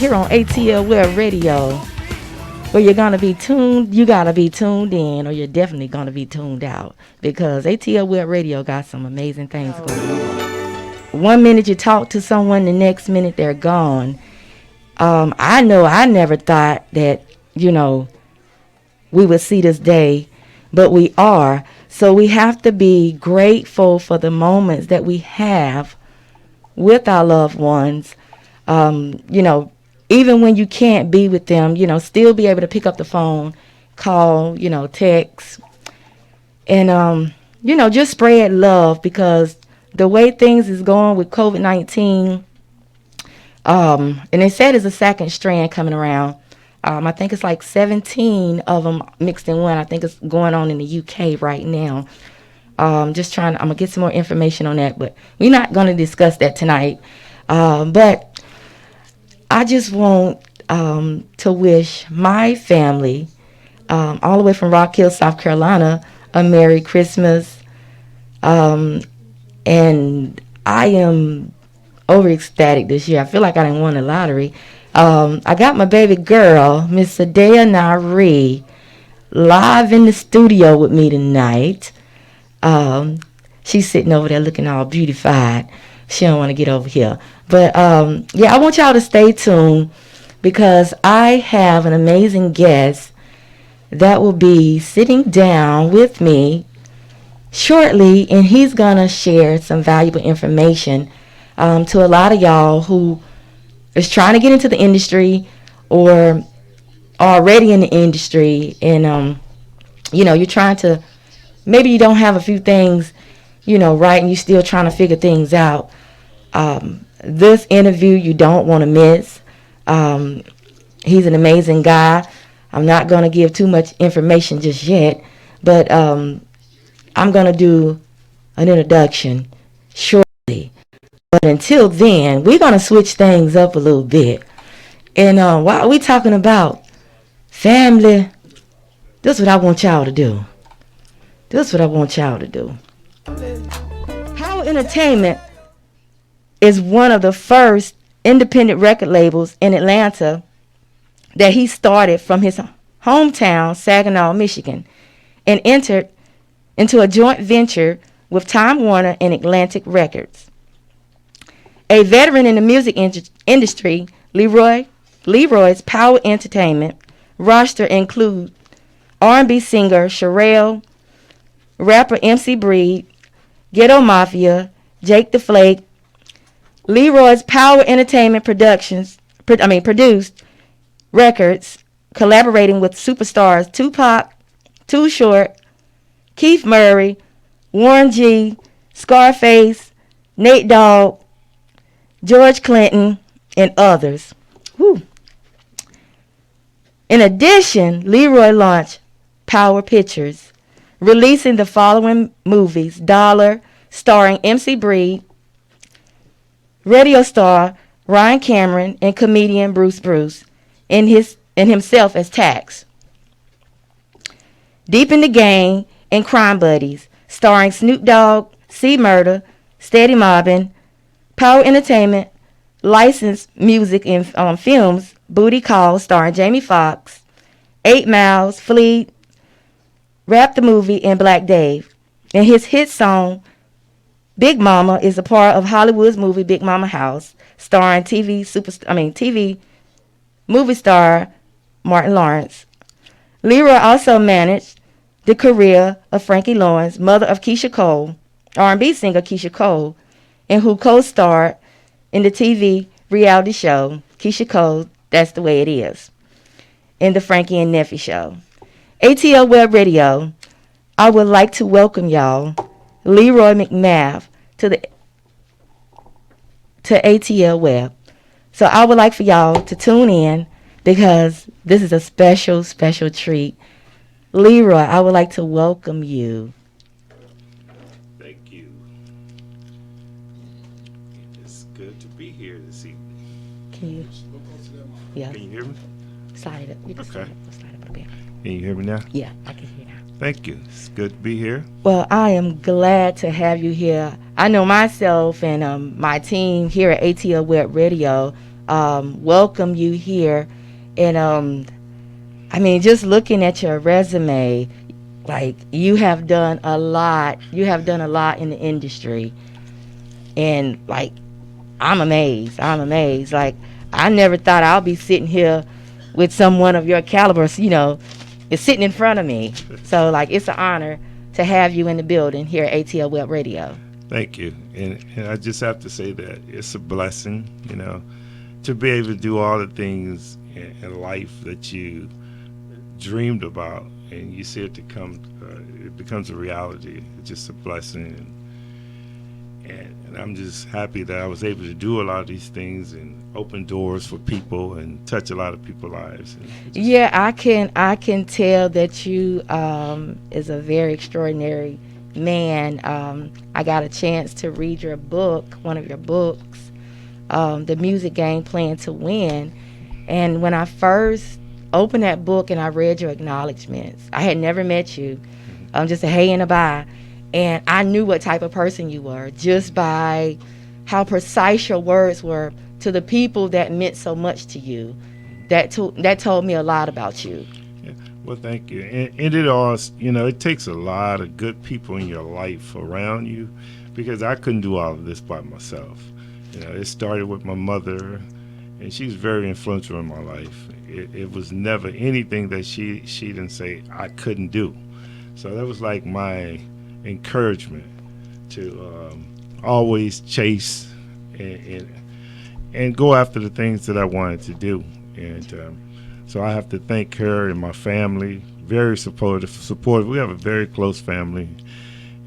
here on ATL Web Radio, where you're gonna be tuned. You gotta be tuned in, or you're definitely gonna be tuned out, because ATL Web Radio got some amazing things going on. One minute you talk to someone, the next minute they're gone. I know I never thought that, we would see this day, but we are. So we have to be grateful for the moments that we have with our loved ones. Even when you can't be with them, still be able to pick up the phone, call, text, and, just spread love, because the way things is going with COVID-19, and they said there's a second strand coming around. I think it's like 17 of them mixed in one. I think it's going on in the UK right now. I'm going to get some more information on that, but we're not going to discuss that tonight. But I just want to wish my family, all the way from Rock Hill, South Carolina, a Merry Christmas. And I am over ecstatic this year. I feel like I didn't win the lottery. I got my baby girl, Miss Sadea Nari, live in the studio with me tonight. She's sitting over there looking all beautified. She don't want to get over here. But, I want y'all to stay tuned, because I have an amazing guest that will be sitting down with me shortly, and he's going to share some valuable information to a lot of y'all who is trying to get into the industry or already in the industry, and, you're trying to, maybe you don't have a few things, right, and you're still trying to figure things out. This interview you don't want to miss. He's an amazing guy. I'm not going to give too much information just yet, but I'm going to do an introduction shortly. But until then, we're going to switch things up a little bit. And while we talking about family, this is what I want y'all to do. Power Entertainment is one of the first independent record labels in Atlanta that he started from his hometown, Saginaw, Michigan, and entered into a joint venture with Time Warner and Atlantic Records. A veteran in the music industry, Leroy's Power Entertainment roster includes R&B singer Sherelle, rapper MC Bree, Ghetto Mafia, Jake the Flake. Leroy's Power Entertainment produced records collaborating with superstars Tupac, Too Short, Keith Murray, Warren G, Scarface, Nate Dogg, George Clinton, and others. Whew. In addition, Leroy launched Power Pictures, releasing the following movies: Dollar, starring MC Bree, radio star Ryan Cameron, and comedian Bruce, and himself as Tax. Deep in the Game and Crime Buddies, starring Snoop Dogg, C Murder, Steady Mobbin. Power Entertainment licensed music in films: Booty Call, starring Jamie Foxx, 8 Miles, Fleet, Rap the Movie, and Black Dave. And his hit song Big Mama is a part of Hollywood's movie Big Mama House, starring TV movie star Martin Lawrence. Leroy also managed the career of Frankie Lawrence, mother of Keisha Cole, R&B singer Keisha Cole, and who co-starred in the TV reality show Keisha Cole, That's the Way It Is, in the Frankie and Neffy show. ATL Web Radio, I would like to welcome y'all, Leroy McMath, to ATL Web. So I would like for y'all to tune in, because this is a special, special treat. Leroy, I would like to welcome you. Thank you. It's good to be here this evening. Can you? Yeah. Can you hear me? Slide it up. You can Okay. slide it up a bit. Can you hear me now? Yeah, I can hear now. Thank you. It's good to be here. Well, I am glad to have you here. I know myself and my team here at ATL Web Radio, welcome you here. And I mean, just looking at your resume, like you have done a lot. You have done a lot in the industry, and like I'm amazed. I'm amazed. Like I never thought I'll be sitting here with someone of your caliber. You know, is sitting in front of me. So like it's an honor to have you in the building here at ATL Web Radio. Thank you. And I just have to say that it's a blessing, to be able to do all the things in life that you dreamed about, and you see it to come, it becomes a reality. It's just a blessing. And I'm just happy that I was able to do a lot of these things and open doors for people and touch a lot of people's lives. Yeah, I can tell that you is a very extraordinary man. I got a chance to read your book, one of your books, The Music Game Plan to Win. And when I first opened that book and I read your acknowledgments, I had never met you, just a hey and a bye. And I knew what type of person you were just by how precise your words were to the people that meant so much to you. That told me a lot about you. Yeah. Well, thank you. And it all, it takes a lot of good people in your life around you, because I couldn't do all of this by myself. It started with my mother, and she's very influential in my life. It was never anything that she didn't say I couldn't do. So that was like my encouragement to always chase and go after the things that I wanted to do. And so I have to thank her and my family. Very supportive. We have a very close family,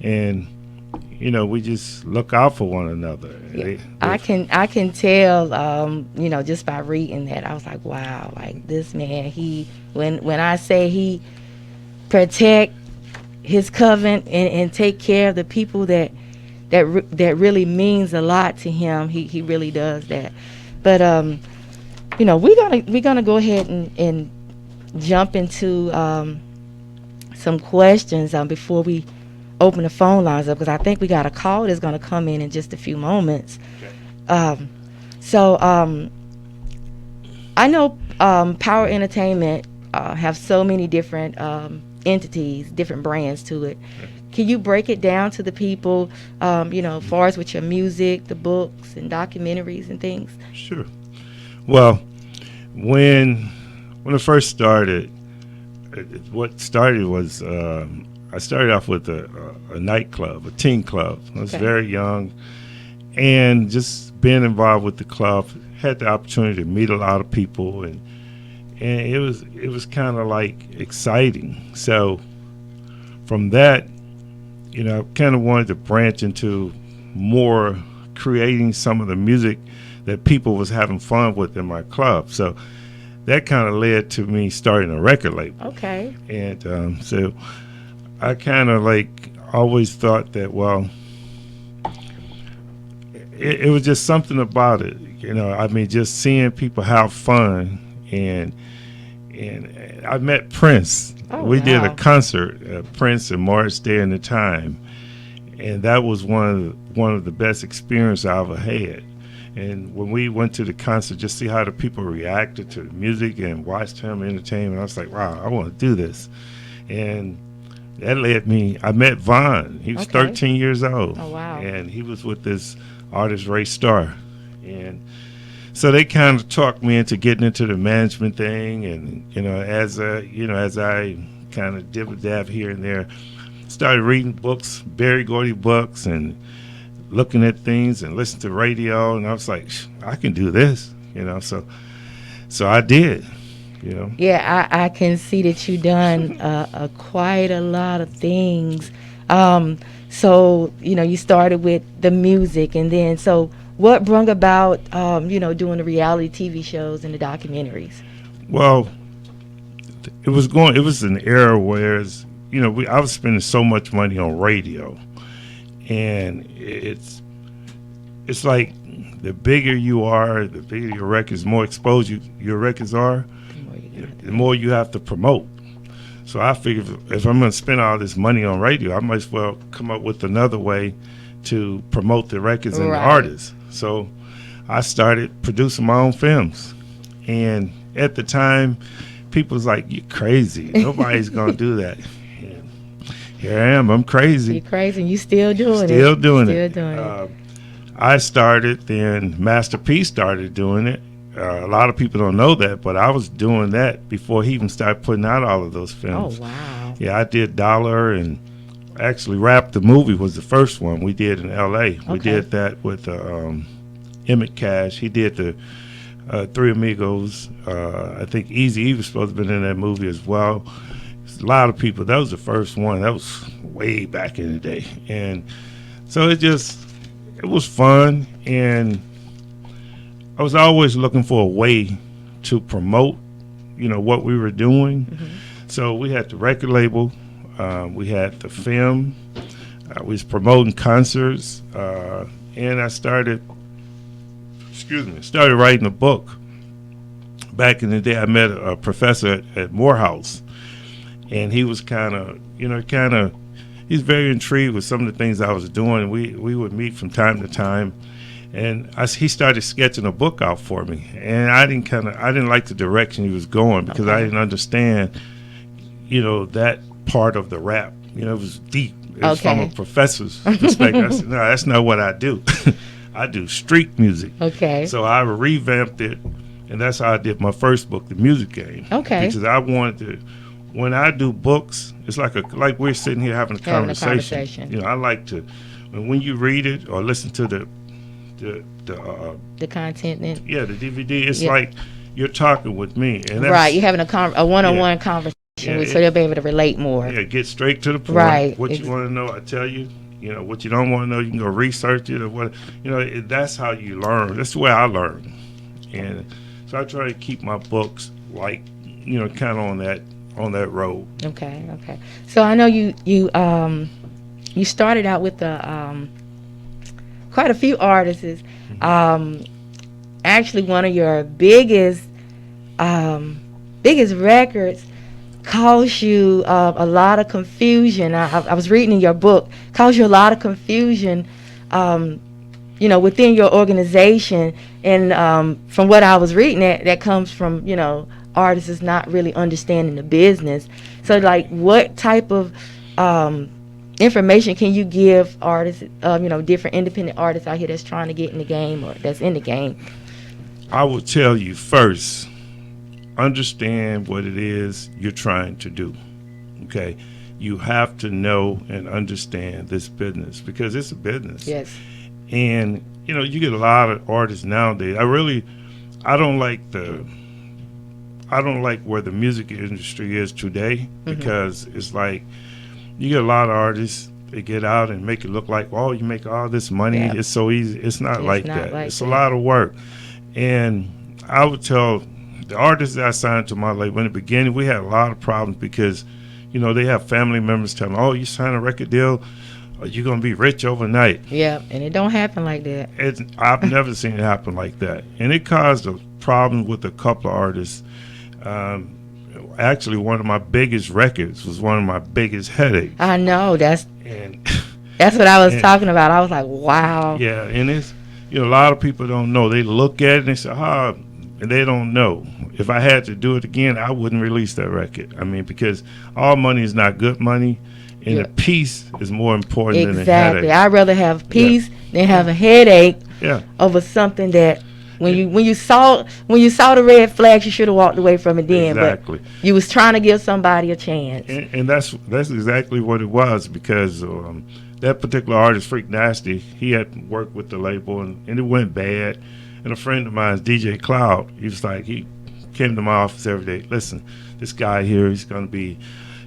and we just look out for one another. Yeah. I can tell, just by reading that, I was like, wow, like this man, when I say he protect his covenant and take care of the people that really means a lot to him, he really does that. But we're gonna go ahead and jump into some questions before we open the phone lines up, because I think we got a call that's going to come in just a few moments. Okay. I know Power Entertainment have so many different entities, different brands to it. Can you break it down to the people, as far as with your music, the books and documentaries and things? Sure. Well, when I first started, what started was I started off with a nightclub, a teen club. I was very young, and just being involved with the club, had the opportunity to meet a lot of people, and it was kind of like exciting. So from that, I kind of wanted to branch into more creating some of the music that people was having fun with in my club. So that kind of led to me starting a record label. Okay. And so I kind of like always thought that, well, it was just something about it, just seeing people have fun. And I met Prince. We did a concert, Prince and Morris Day and the Time, and that was one of the best experiences I ever had. And when we went to the concert, just see how the people reacted to the music and watched him entertain, I was like, wow, I want to do this. And that led me, I met Vaughn. He was 13 years old. Oh, wow. And he was with this artist, Ray Starr. And so they kind of talked me into getting into the management thing. And, as I kind of dib-a-dab here and there, started reading books, Berry Gordy books, and looking at things and listening to radio. And I was like, I can do this, So I did. Yeah, I can see that you've done quite a lot of things. So, you started with the music, and then, so what brought about, doing the reality TV shows and the documentaries? Well, it was an era where, I was spending so much money on radio, and it's like the bigger you are, the bigger your records, the more exposed your records are, the more you have to promote. So I figured if I'm going to spend all this money on radio, I might as well come up with another way to promote the records and the artists. So I started producing my own films. And at the time, people was like, "You crazy? Nobody's gonna do that." And here I am. I'm crazy. You're crazy, and you still doing it. Still doing Still it. doing it. I started, then Master P started doing it. A lot of people don't know that, but I was doing that before he even started putting out all of those films. Oh, wow. Yeah, I did Dollar, and actually Rap the Movie was the first one we did in L.A. We did that with Emmett Cash. He did the Three Amigos. I think Easy was supposed to have been in that movie as well. A lot of people. That was the first one. That was way back in the day. And so it was fun, and I was always looking for a way to promote, what we were doing. Mm-hmm. So we had the record label, we had the film, we was promoting concerts, and I started writing a book. Back in the day, I met a professor at Morehouse, and he was he's very intrigued with some of the things I was doing. And we would meet from time to time. And he started sketching a book out for me, and I didn't like the direction he was going, because I didn't understand, that part of the rap. It was deep. It was from a professor's perspective. I said, no, that's not what I do. I do street music. Okay. So I revamped it, and that's how I did my first book, The Music Game. Okay. Because I wanted to, when I do books, it's like we're sitting here having a conversation. I like to, when you read it or listen to the content, the DVD. It's like you're talking with me, and that's, right. You're having a one-on-one conversation, so they'll be able to relate more. Yeah, get straight to the point. Right. What you want to know, I tell you. What you don't want to know, you can go research it or what. That's how you learn. That's the way I learn, and so I try to keep my books kind of on that road. Okay. So I know you started out with quite a few artists. Actually, one of your biggest records caused you a lot of confusion. I was reading in your book, caused you a lot of confusion, within your organization. And from what I was reading, that comes from, artists is not really understanding the business. So, what type of information can you give artists, different independent artists out here that's trying to get in the game or that's in the game? I will tell you first, understand what it is you're trying to do. Okay? You have to know and understand this business, because it's a business. Yes. And, you get a lot of artists nowadays. I don't like where the music industry is today, because it's like, you get a lot of artists, they get out and make it look like, oh, you make all this money. Yep. It's so easy. It's not like that. It's a lot of work. And I would tell the artists that I signed to my label in the beginning, we had a lot of problems because, they have family members telling them, oh, you signed a record deal, you're going to be rich overnight. Yeah, and it don't happen like that. I've never seen it happen like that. And it caused a problem with a couple of artists. Actually, one of my biggest records was one of my biggest headaches. I know. That's what I was talking about. I was like, wow. Yeah, and it's, a lot of people don't know. They look at it and they say, and they don't know. If I had to do it again, I wouldn't release that record. I mean, because all money is not good money, and the peace is more important than the headache. Exactly. I'd rather have peace than have a headache over something that when you saw the red flags, you should have walked away from it then. Exactly. But you was trying to give somebody a chance. And that's exactly what it was, because that particular artist, Freak Nasty, he had worked with the label, and it went bad. And a friend of mine, DJ Cloud, he came to my office every day. Listen, this guy here, he's going to be,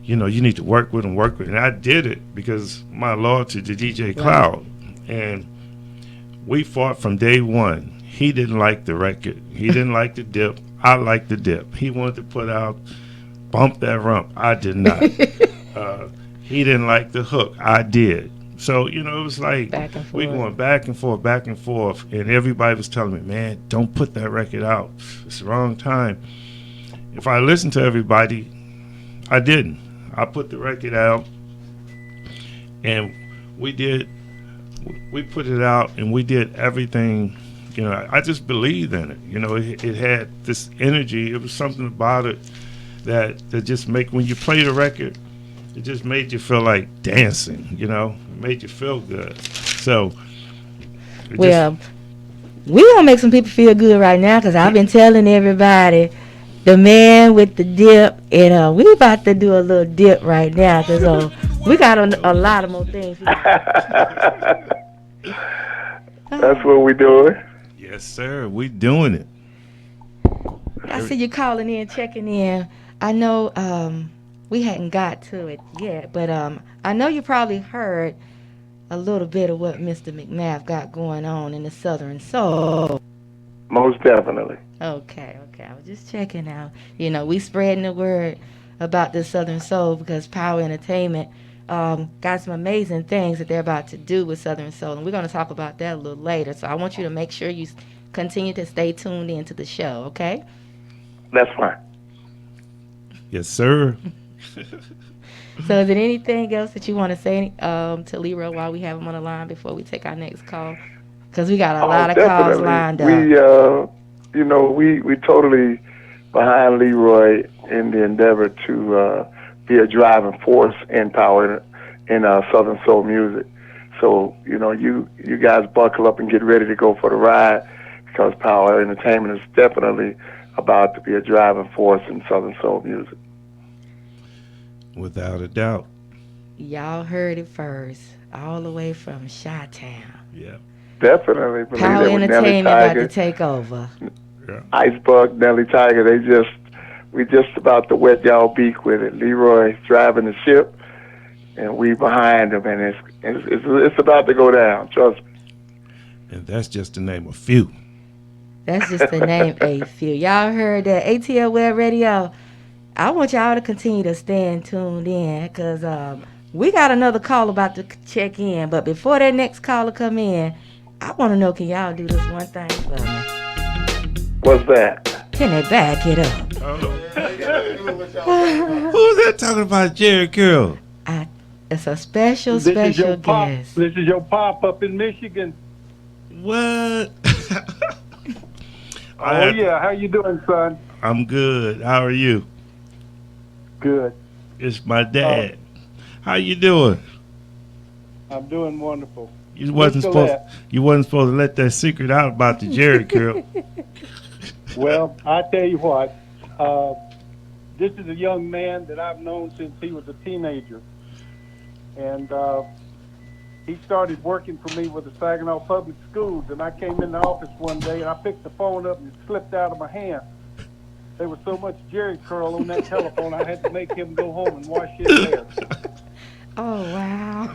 you need to work with him. And I did it because my loyalty to DJ Cloud. And we fought from day one. He didn't like the record. He didn't like the dip. I liked the dip. He wanted to put out Bump That Rump. I did not. He didn't like the hook. I did. So, it was like we going back and forth, and everybody was telling me, man, don't put that record out. It's the wrong time. If I listened to everybody, I didn't. I put the record out, and we put it out, and we did everything I just believed in it. It had this energy. It was something about it that just when you play the record, it just made you feel like dancing. It made you feel good. So, we gonna make some people feel good right now, because I've been telling everybody the man with the dip, and we about to do a little dip right now, because we got a lot of more things. That's what we doing. Yes, sir. We doing it. I see you calling in, checking in. I know we hadn't got to it yet, but I know you probably heard a little bit of what Mr. McNabb got going on in the Southern Soul. Most definitely. Okay. I was just checking out. We spreading the word about the Southern Soul, because Power Entertainment got some amazing things that they're about to do with Southern Soul, and we're going to talk about that a little later. So I want you to make sure you continue to stay tuned into the show, okay? That's fine. Yes, sir. So is there anything else that you want to say to Leroy while we have him on the line before we take our next call? Because we got a lot of calls lined up. We totally behind Leroy in the endeavor to be a driving force in power in Southern Soul music. So, you guys buckle up and get ready to go for the ride, because Power Entertainment is definitely about to be a driving force in Southern Soul music. Without a doubt. Y'all heard it first, all the way from Chi-Town. Yeah. Definitely. Power Entertainment about to take over. Yeah. Icebug, Nelly Tiger, we just about to wet y'all beak with it. Leroy driving the ship, and we behind him, and it's about to go down. Trust me. And that's just to name a few. That's just to name a few. Y'all heard that. ATL Web Radio. I want y'all to continue to stay tuned in, because we got another call about to check in. But before that next caller come in, I want to know, can y'all do this one thing for me? What's that? Can they back it up? Who's that talking about, Jerry Curl? It's a special guest. This is your pop up in Michigan. What? Yeah. How you doing, son? I'm good. How are you? Good. It's my dad. How you doing? I'm doing wonderful. You wasn't supposed to let that secret out about the Jerry Curl. Well, I tell you what. This is a young man that I've known since he was a teenager, and he started working for me with the Saginaw Public Schools. And I came in the office one day, and I picked the phone up, and it slipped out of my hand. There was so much Jerry Curl on that telephone, I had to make him go home and wash his hair. Oh, wow.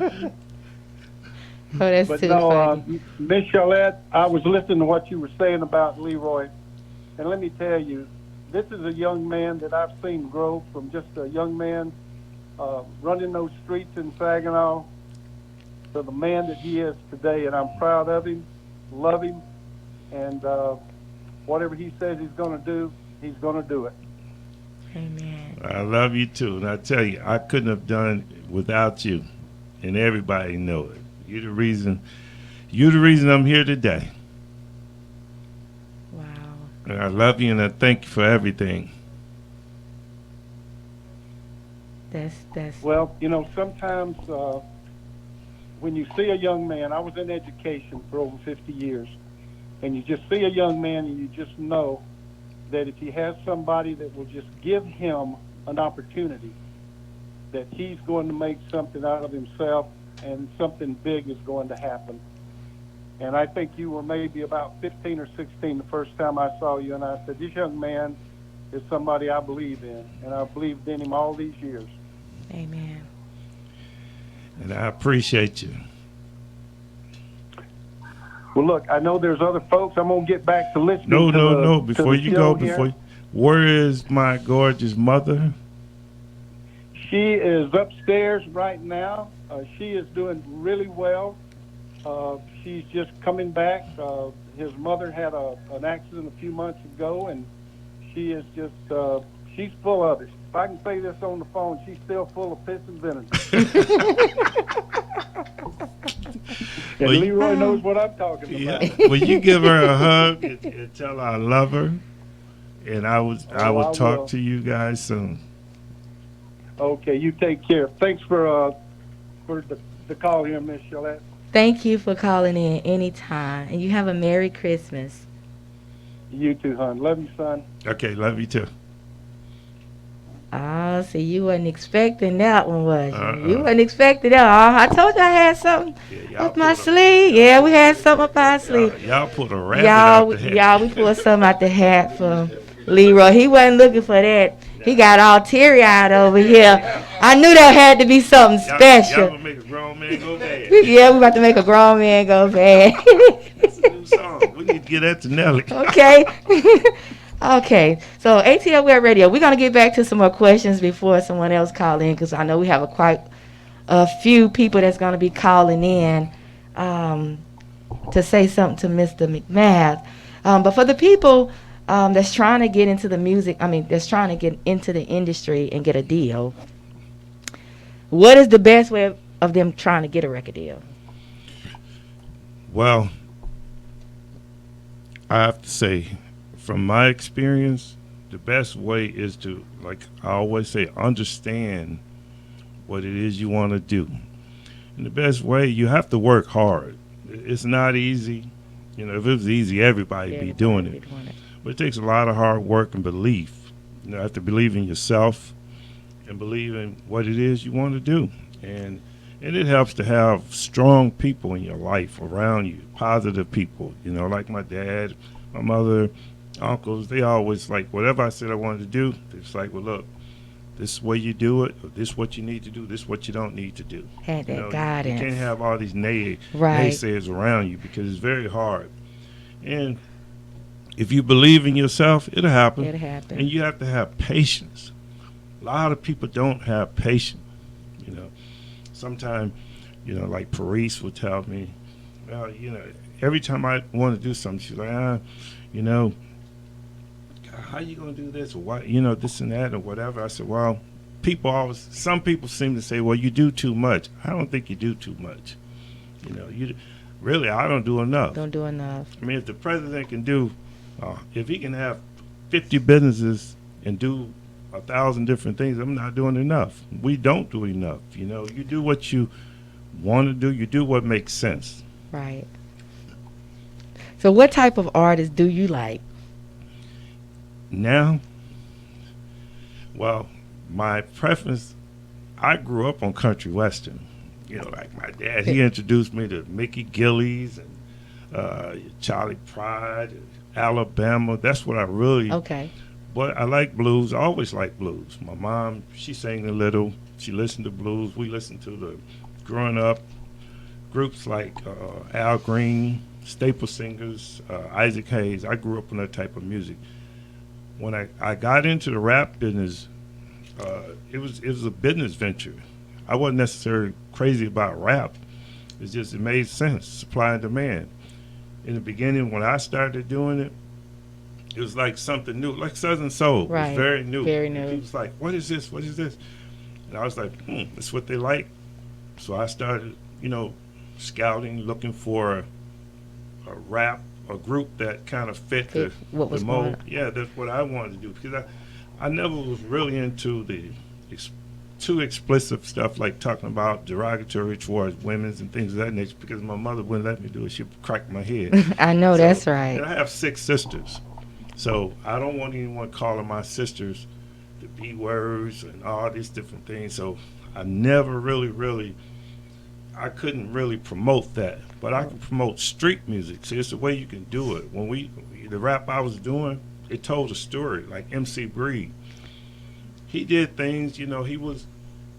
Oh, that's too funny. Miss Charlotte, I was listening to what you were saying about Leroy, and let me tell you, this is a young man that I've seen grow from just a young man running those streets in Saginaw to the man that he is today, and I'm proud of him, love him, and whatever he says he's going to do, he's going to do it. Amen. I love you too, and I tell you, I couldn't have done it without you, and everybody know it. You're the reason I'm here today. Wow. And I love you, and I thank you for everything. That's. Well, sometimes when you see a young man, I was in education for over 50 years, and you just see a young man and you just know that if he has somebody that will just give him an opportunity, that he's going to make something out of himself and something big is going to happen. And I think you were maybe about 15 or 16 the first time I saw you, and I said, this young man is somebody I believe in, and I've believed in him all these years. Amen. And I appreciate you. Well, look, I know there's other folks. I'm going to get back to listening No. Before you go, where is my gorgeous mother? She is upstairs right now. She is doing really well. She's just coming back. His mother had an accident a few months ago, and she is just, she's full of it. If I can say this on the phone, she's still full of piss and vinegar. And Well, Leroy knows what I'm talking yeah. about. Will you give her a hug and tell her I love her? And I I will talk will. to you guys soon. Okay, you take care. Thanks for the call here, Miss Shalette. Thank you for calling in anytime. And you have a Merry Christmas. You too, hon. Love you, son. Okay, love you too. Oh, see, you wasn't expecting that one, was you? You Uh-uh. wasn't expecting that. Oh, I told you I had something Yeah, up my sleeve. Yeah, we had something up our sleeve. y'all pulled a rabbit out the hat. Y'all, we pulled something out the hat for Leroy. He wasn't looking for that. He got all teary-eyed over here. I knew there had to be something Y'all special. gonna make a grown man go bad. Yeah, we about to make a grown man go bad. That's a new song. We need to get that to Nelly. Okay. Okay. So ATL Web Radio, we're going to get back to some more questions before someone else call in, because I know we have quite a few people that's going to be calling in to say something to Mr. McMath. But for the people that's trying to get into the music, that's trying to get into the industry and get a deal, what is the best way of them trying to get a record deal? Well, I have to say, from my experience, the best way is to, like I always say, understand what it is you want to do. And the best way, you have to work hard. It's not easy. You know, if it was easy, everybody be doing it. But it takes a lot of hard work and belief. You have to believe in yourself and believe in what it is you want to do. And it helps to have strong people in your life around you, positive people, like my dad, my mother, uncles. They always like, whatever I said I wanted to do, it's like, well, look, this is the way you do it, or this is what you need to do, this is what you don't need to do. Had that guidance. You can't have all these naysayers around you, because it's very hard. And if you believe in yourself, it'll happen. And you have to have patience. A lot of people don't have patience. Sometimes, like Paris would tell me, well, every time I want to do something, she's like, how you going to do this? Or what, this and that or whatever. I said, well, some people seem to say, well, you do too much. I don't think you do too much. Really, I don't do enough. Don't do enough. I mean, if the president can do, if he can have 50 businesses and do 1,000 different things, I'm not doing enough. We don't do enough. You do what you want to do. You do what makes sense. Right. So what type of artists do you like? Now, well, my preference, I grew up on country western. Like my dad, he introduced me to Mickey Gillies and Charlie Pride, and Alabama. That's what I really. Okay. But I like blues. I always liked blues. My mom, she sang a little. She listened to blues. We listened to growing up, groups like Al Green, Staple Singers, Isaac Hayes. I grew up on that type of music. When I got into the rap business, it was a business venture. I wasn't necessarily crazy about rap. It's just it made sense, supply and demand. In the beginning, when I started doing it, it was like something new, like Southern Soul. Right. It was very new. Very new. And people was like, what is this? What is this? And I was like, that's what they like. So I started, scouting, looking for a rap, a group that kind of fit the mold. Yeah, that's what I wanted to do, because I never was really into the too explicit stuff, like talking about derogatory towards women and things of that nature, because my mother wouldn't let me do it. She'd crack my head. I know, that's right. And I have 6 sisters. So I don't want anyone calling my sisters the B words and all these different things. So I never really, I couldn't really promote that. But I can promote street music. See, it's the way you can do it. The rap I was doing, it told a story, like MC Bree. He did things, he was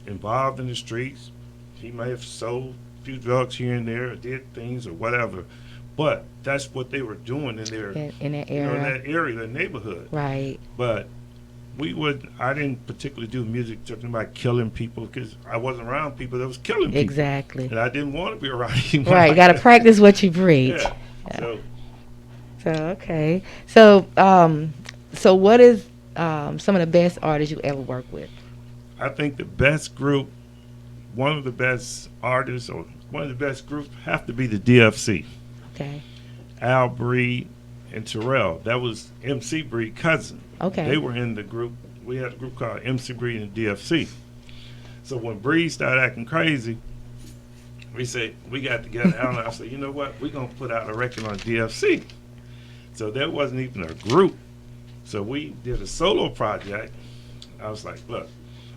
involved in the streets. He may have sold a few drugs here and there, or did things or whatever. But that's what they were doing in that area, in that area, that neighborhood. Right. But I didn't particularly do music talking about killing people, because I wasn't around people that was killing people. Exactly. And I didn't want to be around anyone. Right. You got to practice what you preach. Yeah. So okay. So what is some of the best artists you ever worked with? I think the best group, one of the best artists, or one of the best groups have to be the DFC. Okay. Al, Bree, and Terrell. That was MC Bree cousin. Okay. They were in the group. We had a group called MC Bree and DFC. So when Bree started acting crazy, we said, we got together. Al and I said, you know what? We're going to put out a record on DFC. So there wasn't even a group. So we did a solo project. I was like, look,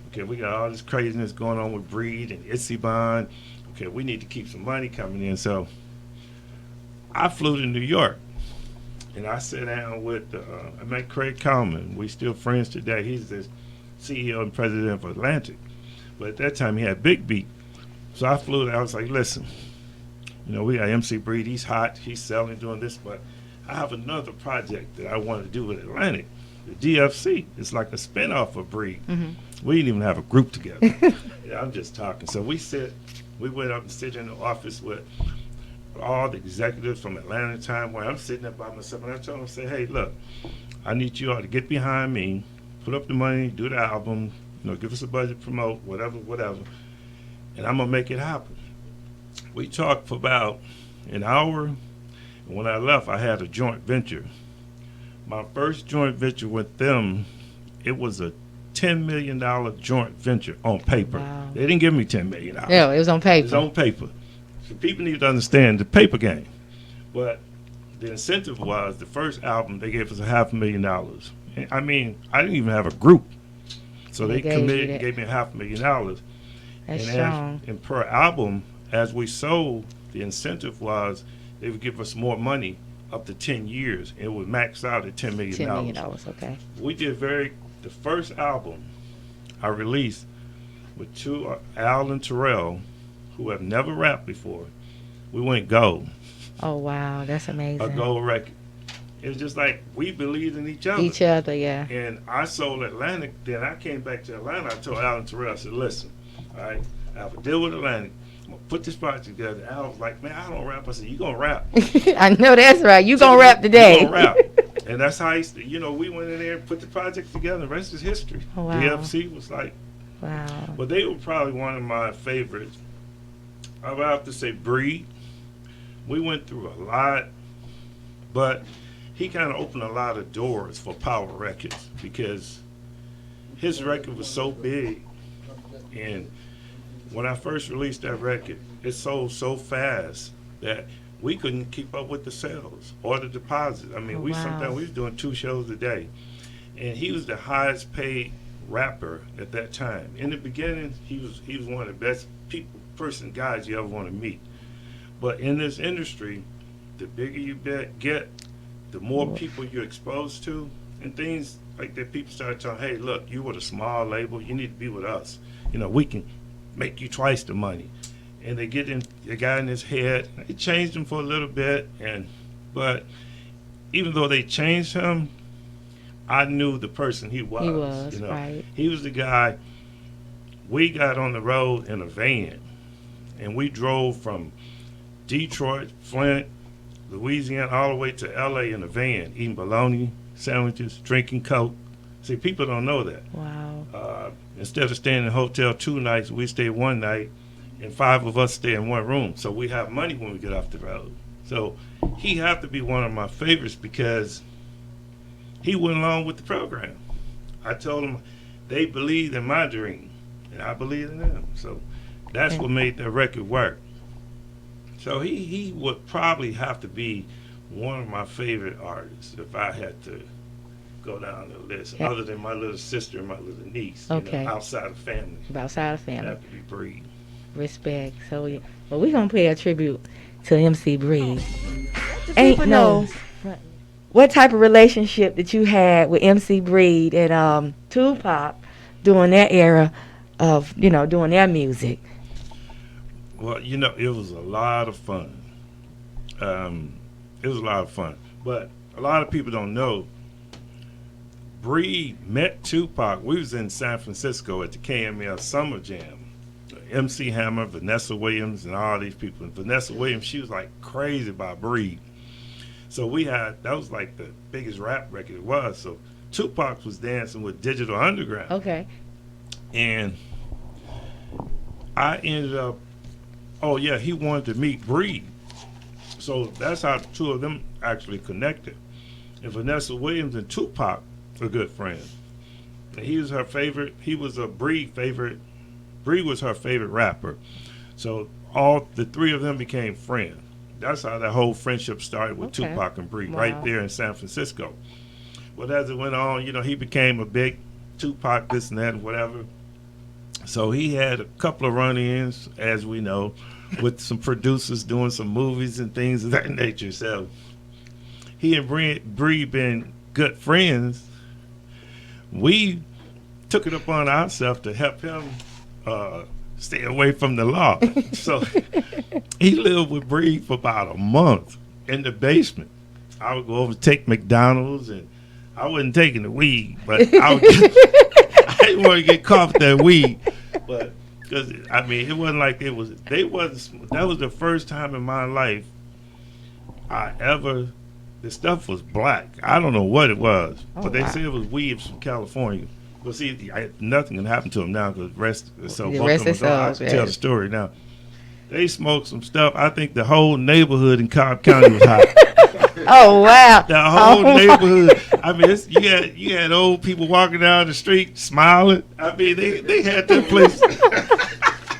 okay, we got all this craziness going on with Breed and Itsy Bond. Okay, we need to keep some money coming in. So I flew to New York. And I sat down with, I met Craig Coleman. We still friends today. He's the CEO and president of Atlantic. But at that time, he had Big Beat. So I flew there. I was like, listen, you know, we got MC Breed. He's hot. He's selling, doing this. But I have another project that I want to do with Atlantic, the DFC. It's like a spinoff of Breed. Mm-hmm. We didn't even have a group together. Yeah, I'm just talking. So we went up and sit in the office with all the executives from Atlanta time, where I'm sitting there by myself, and I told them, say, hey, look, I need you all to get behind me, put up the money, do the album, you know, give us a budget, promote, whatever, and I'm going to make it happen. We talked for about an hour, and when I left, I had a joint venture. My first joint venture with them, it was a $10 million joint venture on paper. Wow. They didn't give me $10 million. Yeah, it was on paper. It was on paper. So people need to understand the paper game. But the incentive was the first album, they gave us $500,000. I mean, I didn't even have a group. So they committed and gave me $500,000. That's and strong. And per album, as we sold, the incentive was they would give us more money up to 10 years. It would max out at $10 million. $10 million, okay. We did the first album I released with two, Al and Terrell, who have never rapped before. We went gold. Oh, wow. That's amazing. A gold record. It was just like we believed in each other. Each other, yeah. And I sold Atlantic. Then I came back to Atlanta. I told Al and Terrell, I said, listen, all right, I have a deal with Atlantic. I'm going to put this project together. Al was like, man, I don't rap. I said, you going to rap. I know that's right. You going to rap today. You going to rap. And that's how, you know, we went in there and put the project together. The rest is history. Oh, wow. DFC was like, wow. But they were probably one of my favorites. I would have to say Bree. We went through a lot, but he kind of opened a lot of doors for Power Records because his record was so big. And when I first released that record, it sold so fast that we couldn't keep up with the sales or the deposits. I mean, sometimes we was doing 2 shows a day. And he was the highest paid rapper at that time. In the beginning, he was one of the best guys you ever want to meet. But in this industry, the bigger you get, the more people you're exposed to, and things like that. People start telling, hey, look, you with a small label, you need to be with us. You know, we can make you twice the money. And they get in, they got in his head. It changed him for a little bit, but even though they changed him, I knew the person he was. He was, you know? right. He was the guy. We got on the road in a van, and we drove from Detroit, Flint, Louisiana, all the way to L.A. in a van, eating bologna sandwiches, drinking Coke. See, people don't know that. Wow. Instead of staying in a hotel 2 nights, we stayed 1 night, and 5 of us stay in 1 room. So we have money when we get off the road. So he had to be one of my favorites because he went along with the program. I told him they believed in my dream, and I believed in them. So that's what made the record work. So he would probably have to be one of my favorite artists if I had to go down the list, other than my little sister and my little niece, okay. You know, outside of family. Outside of family. Have to be Bree. Respect. So, well, we're going to pay a tribute to MC Bree. Ain't no. What type of relationship that you had with MC Breed and Tupac during that era of, you know, doing their music? Well, you know, it was a lot of fun. It was a lot of fun. But a lot of people don't know, Bree met Tupac. We was in San Francisco at the KML Summer Jam. MC Hammer, Vanessa Williams, and all these people. And Vanessa Williams, she was like crazy about Bree. So that was like the biggest rap record it was. So Tupac was dancing with Digital Underground. Okay. And I ended up Oh yeah, he wanted to meet Bree. So that's how the two of them actually connected. And Vanessa Williams and Tupac are good friends. And he was her favorite. He was a Bree favorite. Bree was her favorite rapper. So all the three of them became friends. That's how that whole friendship started with Okay. Tupac and Bree, right Wow. there in San Francisco. Well, as it went on, he became a big Tupac, this and that, and whatever. So he had a couple of run-ins, as we know, with some producers doing some movies and things of that nature. So he and Bree been good friends. We took it upon ourselves to help him stay away from the law. So he lived with Bree for about a month in the basement. I would go over to take McDonald's, and I wasn't taking the weed, but I didn't want to get caught with that weed. But because it wasn't like that was the first time in my life the stuff was black. I don't know what it was, Oh, but they wow. said it was weed from California. But see, nothing can happen to them now because The both rest of is them are gone. I solved, can tell the yes. story now. They smoked some stuff. I think the whole neighborhood in Cobb County was high. Oh wow. The whole Oh. neighborhood. You had old people walking down the street smiling. They had that place.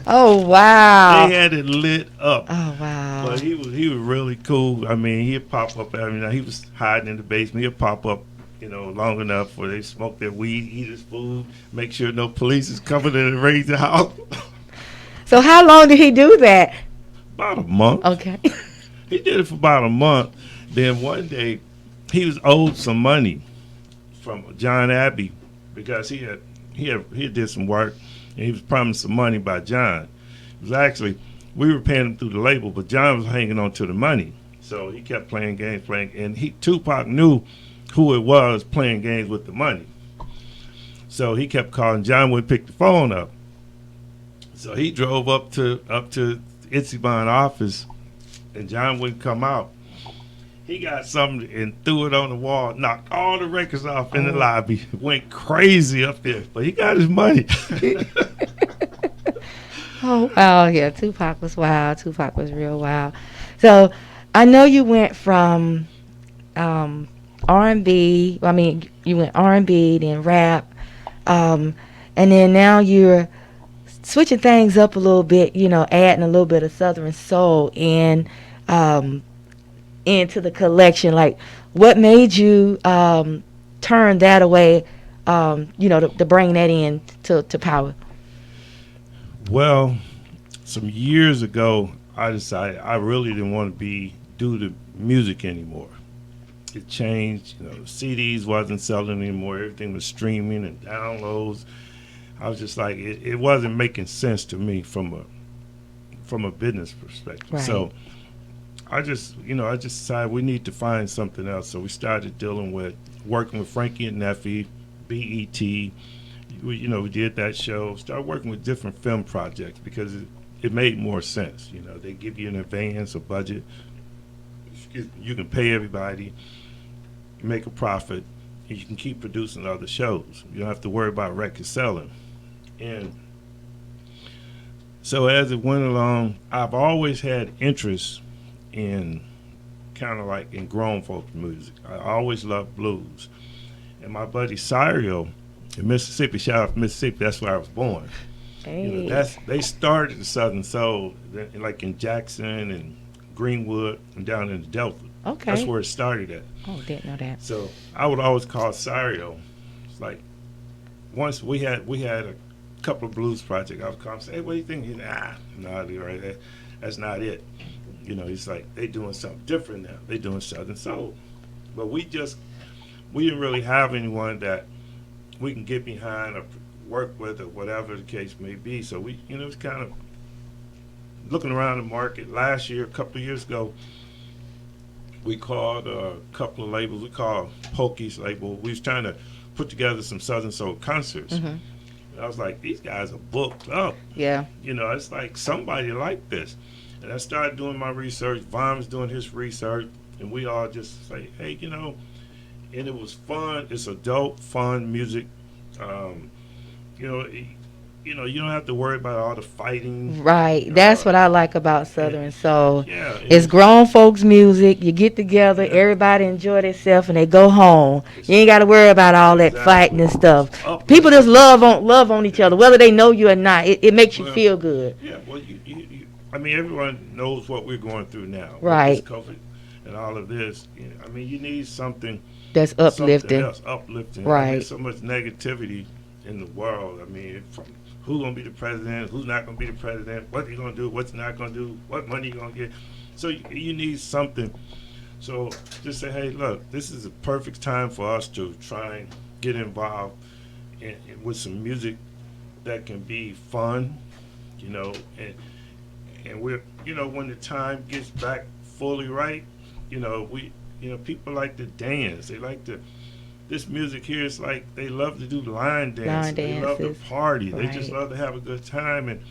Oh wow. They had it lit up. Oh wow. But he was really cool. He'd pop up. He was hiding in the basement. He'd pop up, long enough where they smoke their weed, eat his food, make sure no police is coming in and raid the house. So how long did he do that? About a month. Okay. He did it for about a month. Then one day, he was owed some money from John Abbey because he did some work and he was promised some money by John. It was actually, we were paying him through the label, but John was hanging on to the money. So he kept playing games, and Tupac knew who it was playing games with the money. So he kept calling. John wouldn't pick the phone up. So he drove up to Itzibon office, and John wouldn't come out. He got something and threw it on the wall, knocked all the records off in the lobby, went crazy up there, but he got his money. Oh wow. Yeah. Tupac was wild. Tupac was real wild. So I know you went from R&B. You went R&B, then rap, and then now you're switching things up a little bit. Adding a little bit of Southern soul in into the collection. Like, what made you turn that away? To bring that in to Power. Well, some years ago, I decided I really didn't want to do the music anymore. It changed. CDs wasn't selling anymore. Everything was streaming and downloads. I was just like, it wasn't making sense to me from a business perspective. Right. So I just decided we need to find something else. So we started working with Frankie and Neffy, BET. We did that show. Started working with different film projects because it made more sense. They give you in advance a budget. You can pay everybody, make a profit, and you can keep producing other shows. You don't have to worry about record selling. And so as it went along, I've always had interest in kind of like in grown folk music. I always loved blues. And my buddy Sirio in Mississippi, shout out to Mississippi, that's where I was born. Hey. They started the Southern Soul like in Jackson and Greenwood and down in the Delta. Okay. That's where it started at. Oh, didn't know that. So I would always call Sirio. It's like once we had a couple of blues projects. I would call him and say, hey, what do you think? He's right. That's not it. He's like, they doing something different now. They doing Southern Soul. But we didn't really have anyone that we can get behind or work with or whatever the case may be. So we, it's kind of looking around the market. Last year, a couple of years ago, we called a couple of labels. We called Pokey's label. We was trying to put together some Southern Soul concerts. Mm-hmm. And I was like, these guys are booked up. Yeah. It's like somebody like this. And I started doing my research. Von's doing his research. And we all just say, hey, and it was fun. It's adult, fun music. you don't have to worry about all the fighting. Right. That's what I like about Southern Soul. Yeah, It's grown folks music. You get together, everybody enjoy themselves, and they go home. You ain't got to worry about all that fighting and stuff. People just love on each other, whether they know you or not. It makes you feel good. Yeah, well, I mean, everyone knows what we're going through now. Right. With this COVID and all of this. I mean, you need something that's uplifting. Something else uplifting. Right. I mean, there's so much negativity in the world. I mean, from who's going to be the president, who's not going to be the president, what you going to do, what's not going to do, what money you going to get. So you need something. So just say, hey, look, this is a perfect time for us to try and get involved with some music that can be fun, and we're, when the time gets back fully right, people like to dance. They like to. This music here is like they love to do line dances. They love to party. Right. They just love to have a good time. And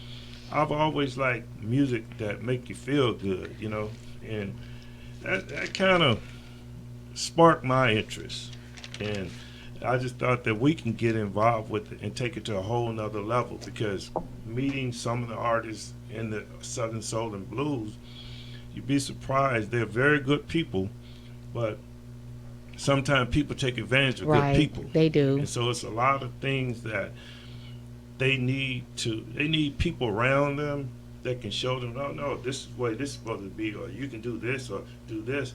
I've always liked music that make you feel good, and that kind of sparked my interest. And I just thought that we can get involved with it and take it to a whole nother level, because meeting some of the artists in the Southern Soul and Blues, you'd be surprised. They're very good people, but sometimes people take advantage of good people. They do. And so it's a lot of things that they need people around them that can show them, no, this is the way this is supposed to be, or you can do this or do this.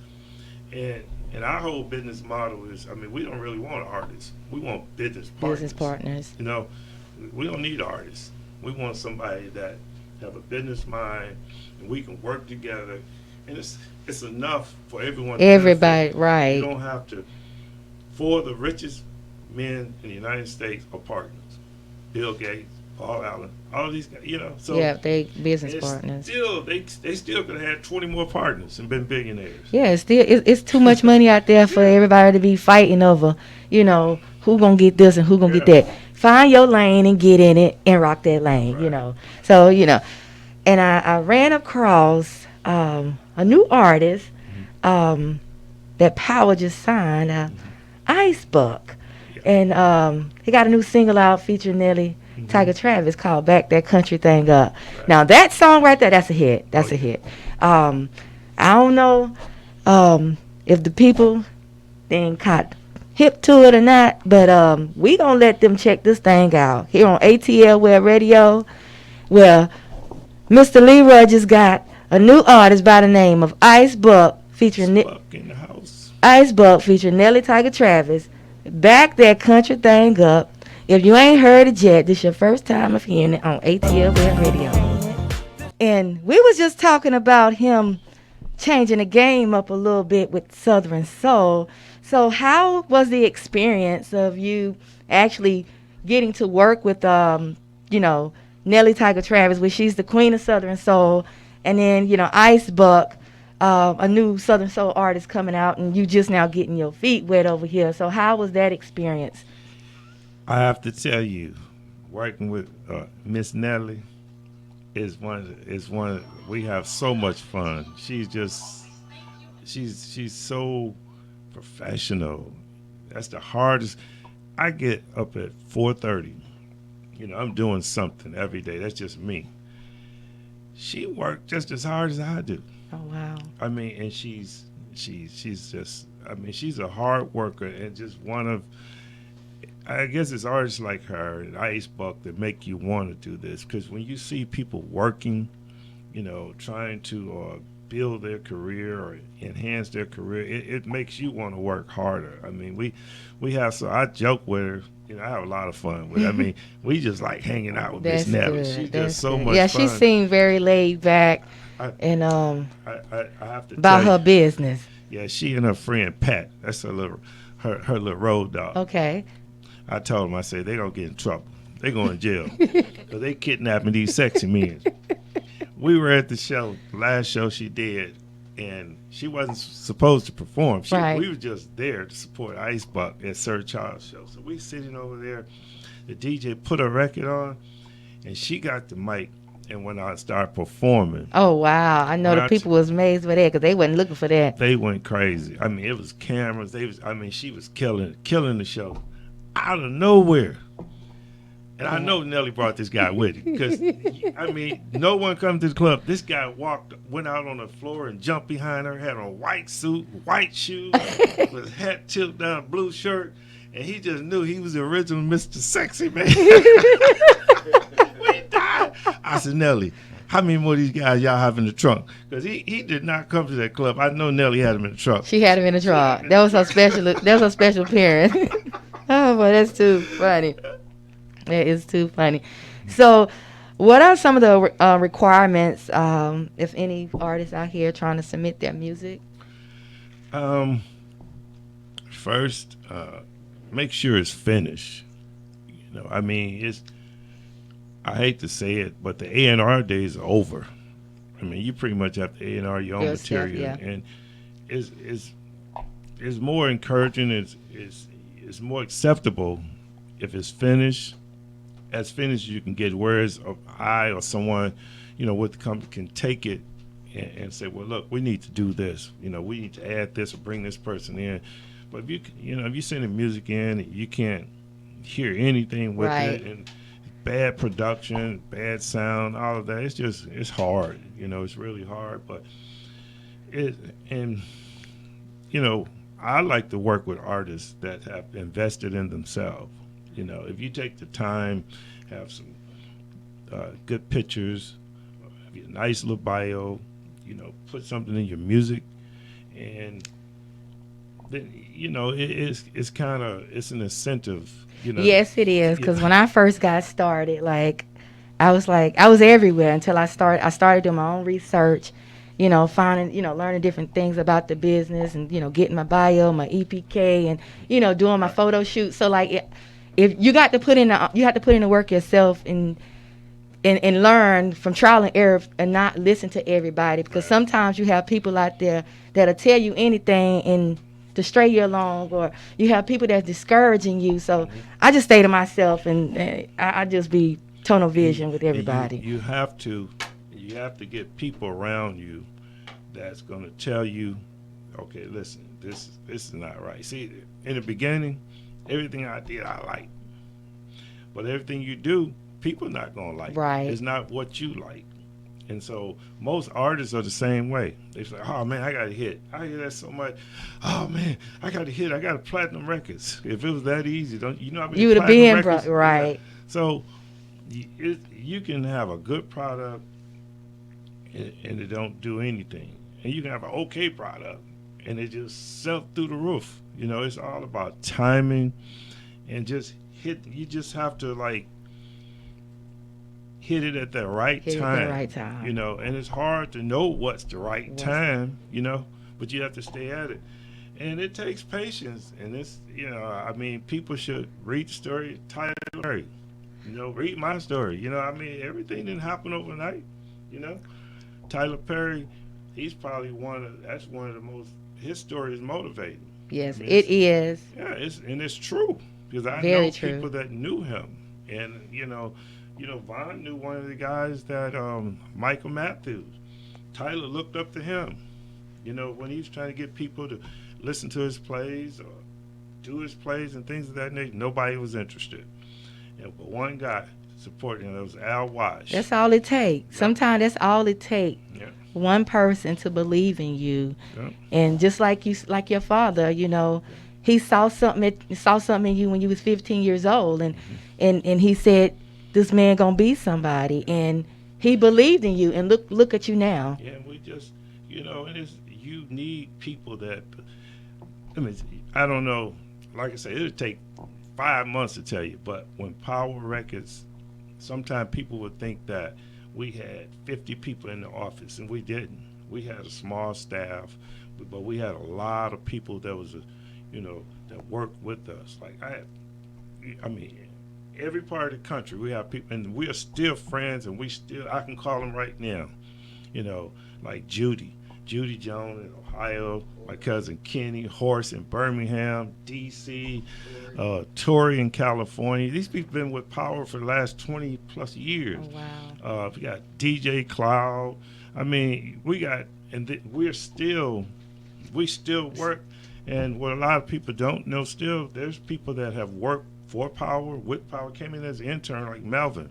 And our whole business model is, we don't really want artists. We want business partners. We don't need artists. We want somebody that have a business mind, and we can work together. And it's enough for everyone. Everybody, right. You don't have to. Four of the richest men in the United States are partners. Bill Gates, Paul Allen, all of these guys, So yeah, they business partners. Still, they still could have had 20 more partners and been billionaires. Yeah, it's too much money out there for everybody to be fighting over, who gonna get this and who gonna get that. Find your lane and get in it and rock that lane, right. So, and I ran across a new artist that Power just signed, Ice Buck. And he got a new single out featuring Nelly Tiger Travis called Back That Country Thing Up. Right. Now, that song right there, that's a hit. That's a hit. I don't know if the people then caught hip to it or not, but we going to let them check this thing out here on ATL Web Radio, where Mr. Leroy just got a new artist by the name of Ice Buck featuring Ice Buck featuring Nelly Tiger Travis. Back That Country Thing Up. If you ain't heard it yet, this your first time of hearing it on ATL Web Radio. And we was just talking about him changing the game up a little bit with Southern Soul. So how was the experience of you actually getting to work with, Nelly Tiger Travis, which she's the queen of Southern Soul, and then, Ice Buck, a new Southern Soul artist coming out, and you just now getting your feet wet over here. So how was that experience? I have to tell you, working with Miss Nelly is one. We have so much fun. She's so professional. That's the hardest. I get up at 4:30. I'm doing something every day. That's just me. She worked just as hard as I do. Oh wow! And she's just. She's a hard worker, and just one of. I guess it's artists like her and Ice Buck that make you want to do this, because when you see people working, trying to build their career or enhance their career, it makes you want to work harder. We have. So I joke with her. I have a lot of fun with her. We just like hanging out with Miss Nelly. She's just so much fun. Yeah, she seemed very laid back. And I have to about tell her business. Yeah, she and her friend Pat. That's her little road dog. Okay. I told them, I said, they're going to get in trouble. They're going to jail. Because they kidnapping these sexy men. We were at the show, the last show she did, and she wasn't supposed to perform. We were just there to support Ice Buck at Sir Charles' show. So we sitting over there. The DJ put a record on, and she got the mic and went out and started performing. Oh, wow. I know the people was amazed by that because they wasn't looking for that. They went crazy. It was cameras. She was killing the show. Out of nowhere. And I know Nelly brought this guy with him because, I mean, no one comes to the club. This guy went out on the floor and jumped behind her, had on a white suit, white shoes, with his hat tipped down, blue shirt, and he just knew he was the original Mr. Sexy, man. We died. I said, Nelly, how many more of these guys y'all have in the trunk? Because he did not come to that club. I know Nelly had him in the trunk. She had him in the trunk. That was her special. That was her special appearance. Oh, boy, that's too funny. That is too funny. So, what are some of the requirements, if any artists out here trying to submit their music? First, make sure it's finished. You know, I mean, I hate to say it, but the A&R days are over. I mean, you pretty much have to A&R your own material, and it's more encouraging. It's more acceptable if it's finished. As finished as you can get, whereas I or someone, you know, with the company can take it and say, well, look, we need to do this. You know, we need to add this or bring this person in. But if you send the music in and you can't hear anything with it, and bad production, bad sound, all of that, it's hard. You know, it's really hard. But I like to work with artists that have invested in themselves. You know, if you take the time, have some good pictures, have a nice little bio, you know, put something in your music, and then, you know, it's an incentive. You know. Yes, it is. Because when I first got started, I was everywhere until I started doing my own research, you know, learning different things about the business, and, you know, getting my bio, my EPK, and, you know, doing my photo shoot. So if you got to put in the work yourself and learn from trial and error, and not listen to everybody, because sometimes you have people out there that'll tell you anything and to stray you along, or you have people that's discouraging you. So I just stay to myself, and I just be tunnel vision with everybody. You have to get people around you that's going to tell you, okay, listen, this is not right. See, in the beginning, everything I did, I liked. But everything you do, people not going to like. Right. It's not what you like. And so most artists are the same way. They say, oh, man, I got a hit. I hear that so much. Oh, man, I got a hit. I got a platinum records. If it was that easy, you know how many you would have been, right. So you can have a good product and it don't do anything. And you can have an okay product and it just sell through the roof. You know, it's all about timing and you just have to hit it at the right time. You know, and it's hard to know what's the right time, you know, but you have to stay at it. And it takes patience. And it's, you know, I mean, people should read the story of Tyler Perry. You know, read my story. You know, I mean, everything didn't happen overnight, you know. Tyler Perry, he's probably that's one of the most, his story is motivating. Yes, I mean, it is. Yeah, it's true. Because I Very know true. people that knew him. And, you know, Vaughn knew one of the guys that, Michael Matthews. Tyler looked up to him. You know, when he was trying to get people to listen to his plays or do his plays and things of that nature, nobody was interested. But one guy supporting him, it was Al Wash. That's all it takes. Sometimes that's all it takes. Yeah. One person to believe in you. Yeah. And just like your father, you know, he saw something in you when you was 15 years old, and he said, this man gonna be somebody, and he believed in you, and look at you now. Yeah, we just, you know, you need people that, I mean, I don't know, like I say, it'll take 5 months to tell you, but when Power Records, sometimes people would think that we had 50 people in the office, and we didn't. We had a small staff, but we had a lot of people that worked with us. Like I mean, every part of the country, we have people, and we are still friends, and I can call them right now, you know, like Judy Jones in Ohio, my cousin Kenny Horse in Birmingham, D.C., Tori in California. These people been with Power for the last 20 plus years. Oh, wow. We got DJ Cloud. I mean, we still work. And what a lot of people don't know, still, there's people that have worked For Power, with Power, came in as an intern like Melvin.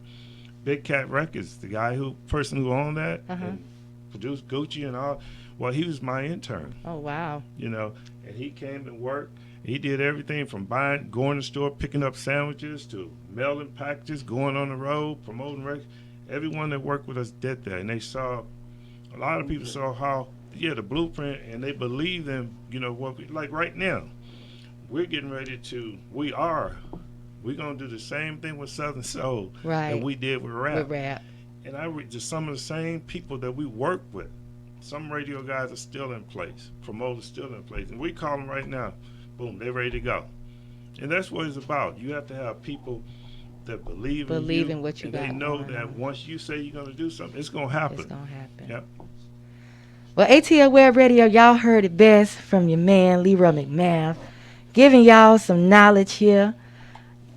Big Cat Records, the person who owned that and produced Gucci and all. Well, he was my intern. Oh, wow. And he came and worked. He did everything from going to the store, picking up sandwiches, to mailing packages, going on the road, promoting records. Everyone that worked with us did that, and a lot of people saw how, the blueprint, and they believed in, like right now, we're getting ready to, we're going to do the same thing with Southern Soul that we did with rap. And I read just some of the same people that we work with. Some radio guys are still in place, promoters still in place, and we call them right now. Boom, they're ready to go. And that's what it's about. You have to have people that believe in what you got. They know that once you say you're going to do something, it's going to happen. It's going to happen. Yep. Well, ATL Web Radio, y'all heard it best from your man, Leroy McMath, giving y'all some knowledge here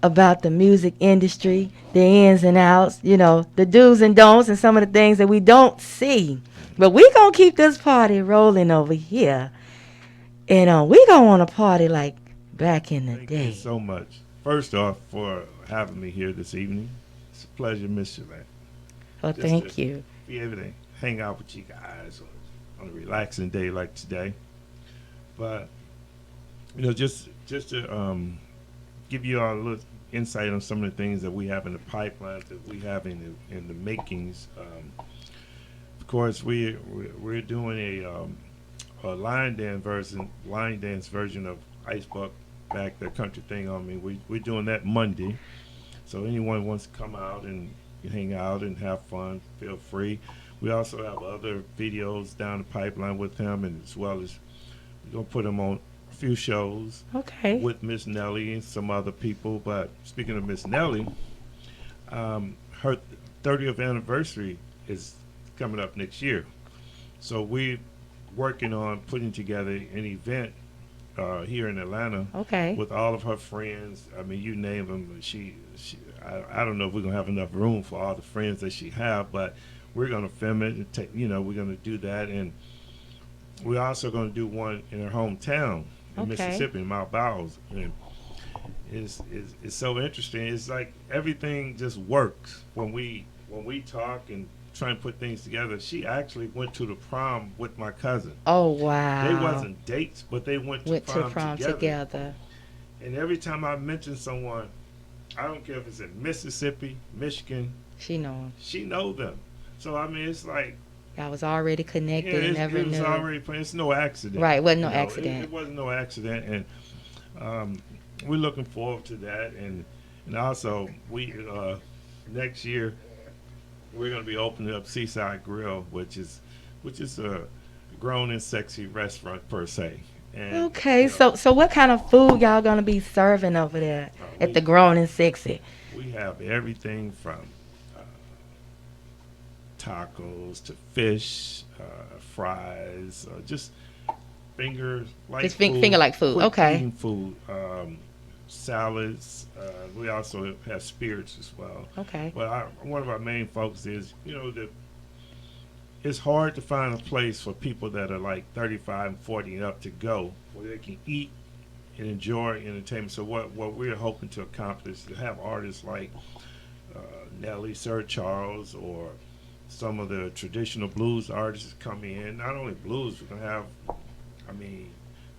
about the music industry, the ins and outs, the do's and don'ts, and some of the things that we don't see. But we going to keep this party rolling over here. And we going to want to party like back in the day. Thank you so much. First off, for having me here this evening. It's a pleasure, Miss Shalane. Well, thank you. Be able to hang out with you guys on a relaxing day like today. But, just to give you all a little insight on some of the things that we have in the pipeline, that we have in the makings. Of course, we're doing a line dance version of Ice Buck Back, that country thing on me. We're doing that Monday. So anyone wants to come out and hang out and have fun, feel free. We also have other videos down the pipeline with him, and as well as we're going to put him on a few shows with Miss Nelly and some other people. But speaking of Miss Nelly, her 30th anniversary is coming up next year. So we're working on putting together an event here in Atlanta with all of her friends. I mean, you name them. I don't know if we're going to have enough room for all the friends that she have, but we're going to film it and we're going to do that. And we're also going to do one in her hometown in Mississippi, in Mount Bowles. And it's so interesting. It's like everything just works when we talk and try and put things together. She actually went to the prom with my cousin. Oh, wow. They wasn't dates, but they went to prom together. And every time I mention someone, I don't care if it's in Mississippi, Michigan, she know them. So I mean, it's like I was already connected and never knew. It's no accident. Right, it wasn't no accident. It wasn't no accident, and we're looking forward to that. And also we next year we're going to be opening up Seaside Grill, which is a grown and sexy restaurant per se. And, so what kind of food y'all going to be serving over there at the Grown and Sexy? We have everything from tacos to fish, fries, just finger like food. Okay. Eating food, salads. We also have spirits as well. Okay. But one of our main focus is, it's hard to find a place for people that are like 35 and 40 and up to go where they can eat and enjoy entertainment. So what we're hoping to accomplish is to have artists like Nelly, Sir Charles, or some of the traditional blues artists come in. Not only blues, we're going to have,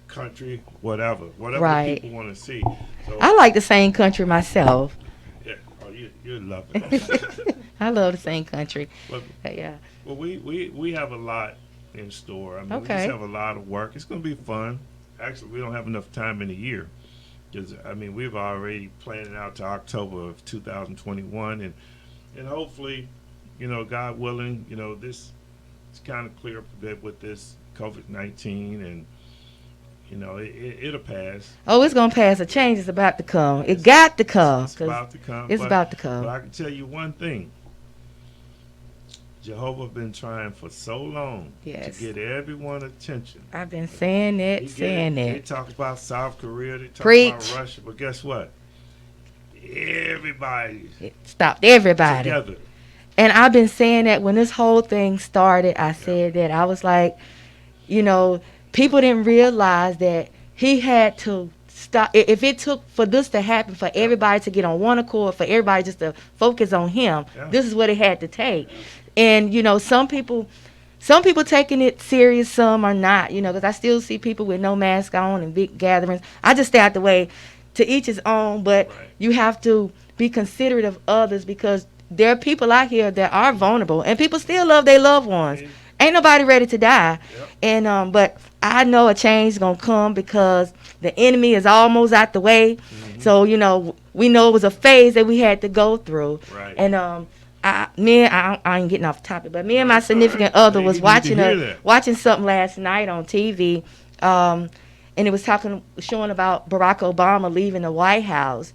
country, whatever people want to see. So, I like to sing country myself. Yeah, you love it. I love to sing country. Yeah. Well, we have a lot in store. We just have a lot of work. It's going to be fun. Actually, we don't have enough time in the year because we've already planned it out to October of 2021, and hopefully, God willing, this is kind of clear up a bit with this COVID-19 and. It'll pass. Oh, it's going to pass. A change is about to come. It's got to come. It's about to come. It's about to come. But I can tell you one thing. Jehovah been trying for so long to get everyone's attention. I've been saying that. They talk about South Korea. They talk about Russia. But guess what? Everybody. It stopped everybody. Together. And I've been saying that when this whole thing started, I said that. I was like, people didn't realize that he had to stop, if it took for this to happen, for everybody to get on one accord, for everybody just to focus on him, this is what it had to take. And some people taking it serious, some are not. Because I still see people with no mask on and big gatherings. I just stay out the way. To each his own, but you have to be considerate of others, because there are people out here that are vulnerable, and people still love their loved ones. Ain't nobody ready to die. And but I know a change is gonna come, because the enemy is almost out the way. So we know it was a phase that we had to go through. And I ain't getting off topic, but me and my significant other was watching something last night on TV. And it was showing about Barack Obama leaving the White House,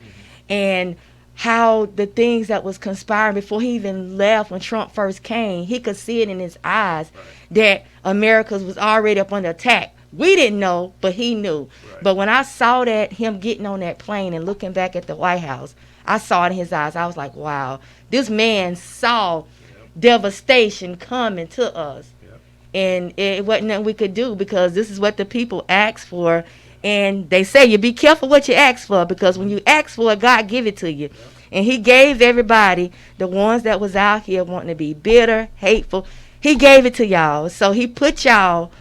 and how the things that was conspiring before he even left, when Trump first came, he could see it in his eyes that America was already up under attack. We didn't know, but he knew. But when I saw that, him getting on that plane and looking back at the White House, I saw it in his eyes. I was like, wow, this man saw devastation coming to us. And it wasn't nothing we could do, because this is what the people asked for. And they say you be careful what you ask for, because when you ask for it, God give it to you. And he gave everybody, the ones that was out here wanting to be bitter, hateful, he gave it to y'all. So he put y'all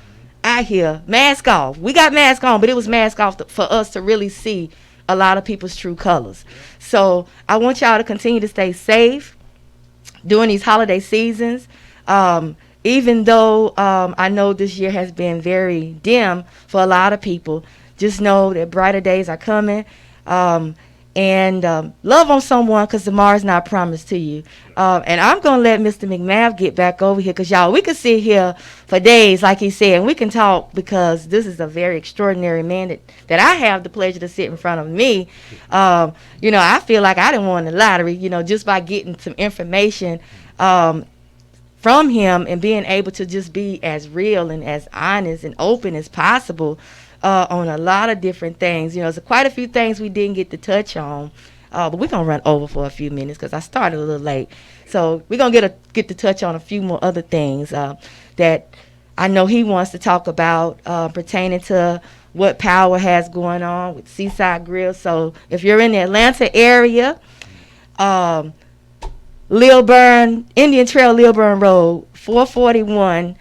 out here, mask off. We got mask on, but it was mask off for us to really see a lot of people's true colors. So I want y'all to continue to stay safe during these holiday seasons. Even though I know this year has been very dim for a lot of people, just know that brighter days are coming. And love on someone, because tomorrow's not promised to you. And I'm going to let Mr. McMath get back over here, because, y'all, we could sit here for days, like he said, and we can talk, because this is a very extraordinary man that I have the pleasure to sit in front of me. I feel like I didn't win the lottery, just by getting some information from him, and being able to just be as real and as honest and open as possible on a lot of different things. There's quite a few things we didn't get to touch on, but we're going to run over for a few minutes, because I started a little late. So we're going to get to touch on a few more other things that I know he wants to talk about pertaining to what Power has going on with Seaside Grill. So if you're in the Atlanta area, Indian Trail, Lilburn Road, 441,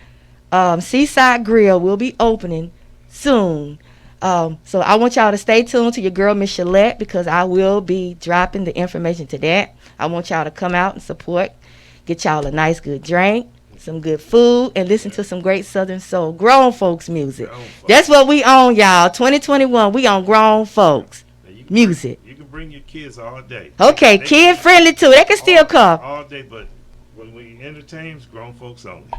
Seaside Grill will be opening soon. So I want y'all to stay tuned to your girl, Miss Shalette, because I will be dropping the information to that. I want y'all to come out and support, get y'all a nice, good drink, some good food, and listen to some great Southern Soul, grown folks music. That's what we own, y'all. 2021, we on grown folks music. You can bring your kids all day. Okay, kid friendly too. They can still come all day, but when we entertain, it's grown folks only.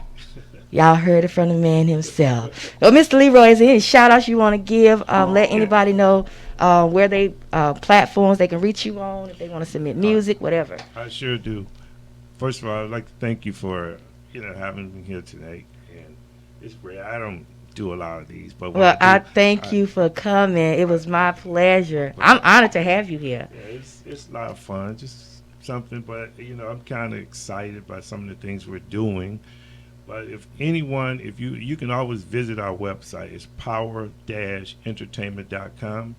Y'all heard it from the man himself. Well, Mr. Leroy, is there any shout outs you want to give? Let anybody know where they platforms they can reach you on, if they want to submit music, whatever. I sure do. First of all, I'd like to thank you for having me here tonight. And it's great. I don't do a lot of these, but I thank you for coming. It was my pleasure. I'm honored to have you here. Yeah, it's a lot of fun. Just something, but I'm kind of excited by some of the things we're doing. But if you can always visit our website. It's power-entertainment.com.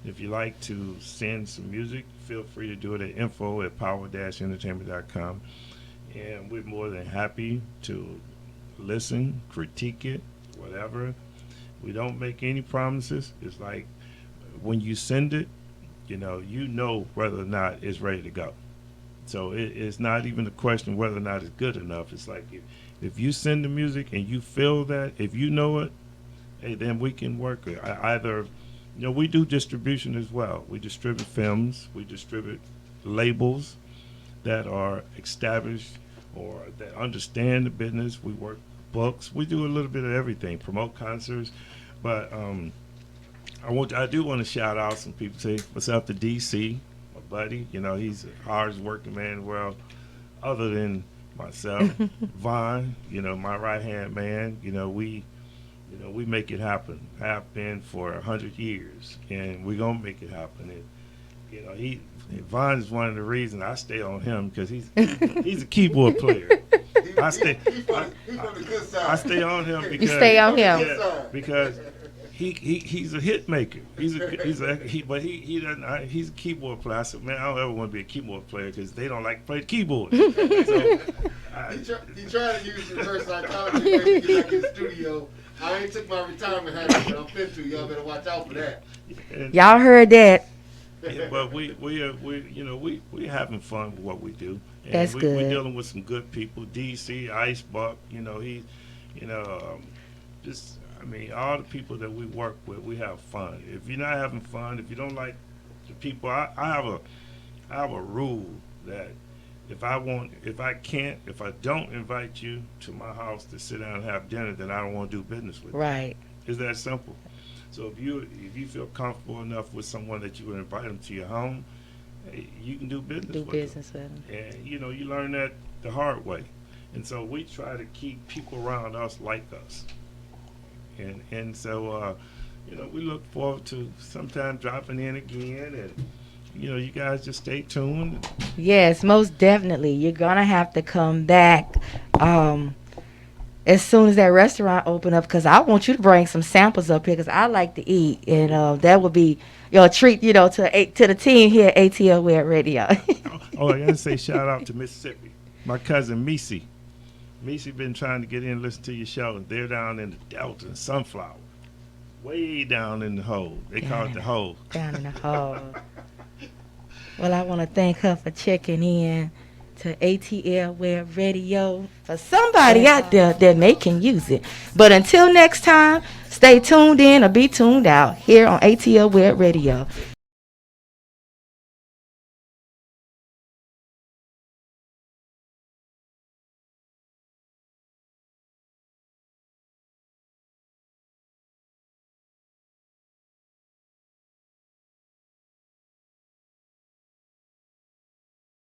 If you like to send some music, feel free to do it at info@power-entertainment.com. And we're more than happy to listen, critique it, whatever. We don't make any promises. It's like when you send it, you know whether or not it's ready to go. So it's not even a question whether or not it's good enough. It's like if you send the music and you feel that, if you know it, hey, then we can work it. Either, we do distribution as well. We distribute films. We distribute labels that are established or that understand the business. We work books. We do a little bit of everything, promote concerts. But I do want to shout out some people. Say what's up to DC, my buddy. He's the hardest working man in the world, other than myself. Vaughn, my right hand man. We make it happen. Have been for 100 years, and we're gonna make it happen. And Vaughn is one of the reasons I stay on him, because he's a keyboard player. I stay on him because you stay on him. Because he's a hit maker. But he doesn't. He's a keyboard player. I said, man, I don't ever want to be a keyboard player because they don't like to play the keyboard. So, he tried to use reverse psychology to get back in the studio. I ain't took my retirement hat, but I'm fit to. Y'all better watch out for that. Y'all heard that. Yeah, but we having fun with what we do. And That's good. We're dealing with some good people. DC, Icebuck, all the people that we work with, we have fun. If you're not having fun, if you don't like the people, I have a rule that if I don't invite you to my house to sit down and have dinner, then I don't want to do business with you. Right. It's that simple. So if you feel comfortable enough with someone that you would invite them to your home, you can do business with them. And you learn that the hard way. And so we try to keep people around us like us. And so we look forward to sometime dropping in again, and you guys just stay tuned. Yes, most definitely. You're gonna have to come back as soon as that restaurant open up, because I want you to bring some samples up here, because I like to eat, and that would be a treat, to the team here at ATL Web Radio. I gotta say shout out to Mississippi. My cousin Misi. Misi been trying to get in and listen to your show. They're down in the Delta and Sunflower, way down in the hole. They call it the hole. Down in the hole. Well, I want to thank her for checking in to ATL Web Radio, for somebody out there that may can use it. But until next time, stay tuned in or be tuned out here on ATL Web Radio.